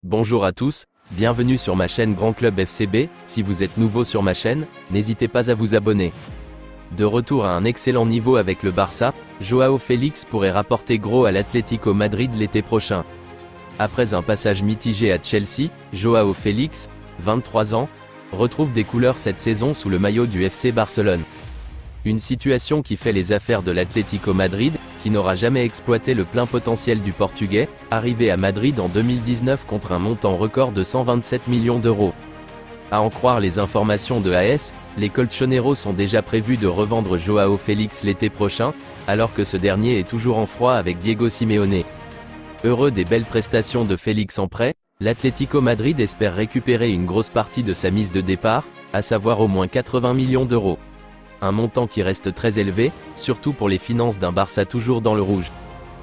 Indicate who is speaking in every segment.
Speaker 1: Bonjour à tous, bienvenue sur ma chaîne Grand Club FCB. Si vous êtes nouveau sur ma chaîne, n'hésitez pas à vous abonner. De retour à un excellent niveau avec le Barça, Joao Félix pourrait rapporter gros à l'Atlético Madrid l'été prochain. Après un passage mitigé à Chelsea, Joao Félix, 23 ans, retrouve des couleurs cette saison sous le maillot du FC Barcelone. Une situation qui fait les affaires de l'Atlético Madrid, qui n'aura jamais exploité le plein potentiel du Portugais, arrivé à Madrid en 2019 contre un montant record de 127 millions d'euros. À en croire les informations de AS, les colchoneros sont déjà prévus de revendre Joao Félix l'été prochain, alors que ce dernier est toujours en froid avec Diego Simeone. Heureux des belles prestations de Félix en prêt, l'Atlético Madrid espère récupérer une grosse partie de sa mise de départ, à savoir au moins 80 millions d'euros. Un montant qui reste très élevé, surtout pour les finances d'un Barça toujours dans le rouge.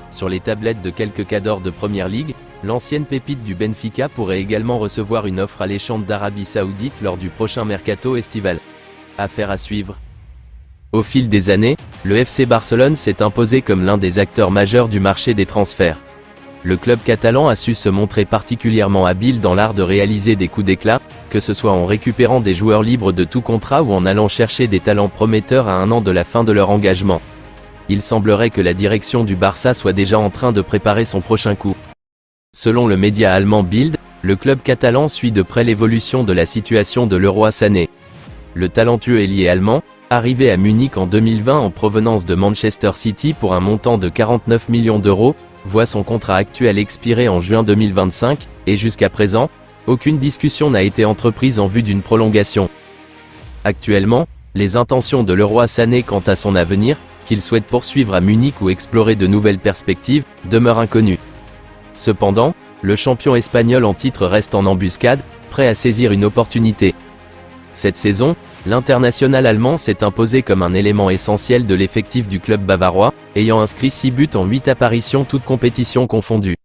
Speaker 1: Sur les tablettes de quelques cadors de Première Ligue, l'ancienne pépite du Benfica pourrait également recevoir une offre alléchante d'Arabie Saoudite lors du prochain mercato estival. Affaire à suivre. Au fil des années, le FC Barcelone s'est imposé comme l'un des acteurs majeurs du marché des transferts. Le club catalan a su se montrer particulièrement habile dans l'art de réaliser des coups d'éclat, que ce soit en récupérant des joueurs libres de tout contrat ou en allant chercher des talents prometteurs à un an de la fin de leur engagement. Il semblerait que la direction du Barça soit déjà en train de préparer son prochain coup. Selon le média allemand Bild, le club catalan suit de près l'évolution de la situation de Leroy Sané. Le talentueux ailier allemand, arrivé à Munich en 2020 en provenance de Manchester City pour un montant de 49 millions d'euros, voit son contrat actuel expirer en juin 2025, et jusqu'à présent, aucune discussion n'a été entreprise en vue d'une prolongation. Actuellement, les intentions de Leroy Sané quant à son avenir, qu'il souhaite poursuivre à Munich ou explorer de nouvelles perspectives, demeurent inconnues. Cependant, le champion espagnol en titre reste en embuscade, prêt à saisir une opportunité. Cette saison, l'international allemand s'est imposé comme un élément essentiel de l'effectif du club bavarois, ayant inscrit 6 buts en 8 apparitions toutes compétitions confondues.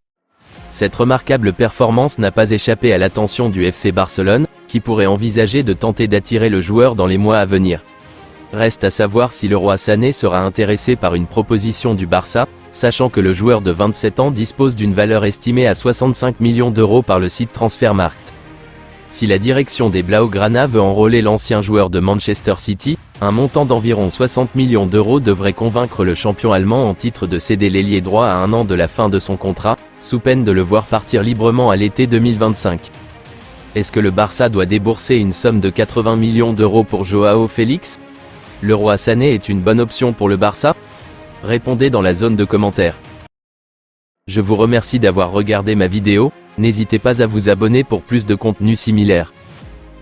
Speaker 1: Cette remarquable performance n'a pas échappé à l'attention du FC Barcelone, qui pourrait envisager de tenter d'attirer le joueur dans les mois à venir. Reste à savoir si Leroy Sané sera intéressé par une proposition du Barça, sachant que le joueur de 27 ans dispose d'une valeur estimée à 65 millions d'euros par le site Transfermarkt. Si la direction des Blaugrana veut enrôler l'ancien joueur de Manchester City, un montant d'environ 60 millions d'euros devrait convaincre le champion allemand en titre de céder l'ailier droit à un an de la fin de son contrat, sous peine de le voir partir librement à l'été 2025. Est-ce que le Barça doit débourser une somme de 80 millions d'euros pour Joao Félix? Leroy Sané est une bonne option pour le Barça? Répondez dans la zone de commentaires. Je vous remercie d'avoir regardé ma vidéo, n'hésitez pas à vous abonner pour plus de contenu similaire.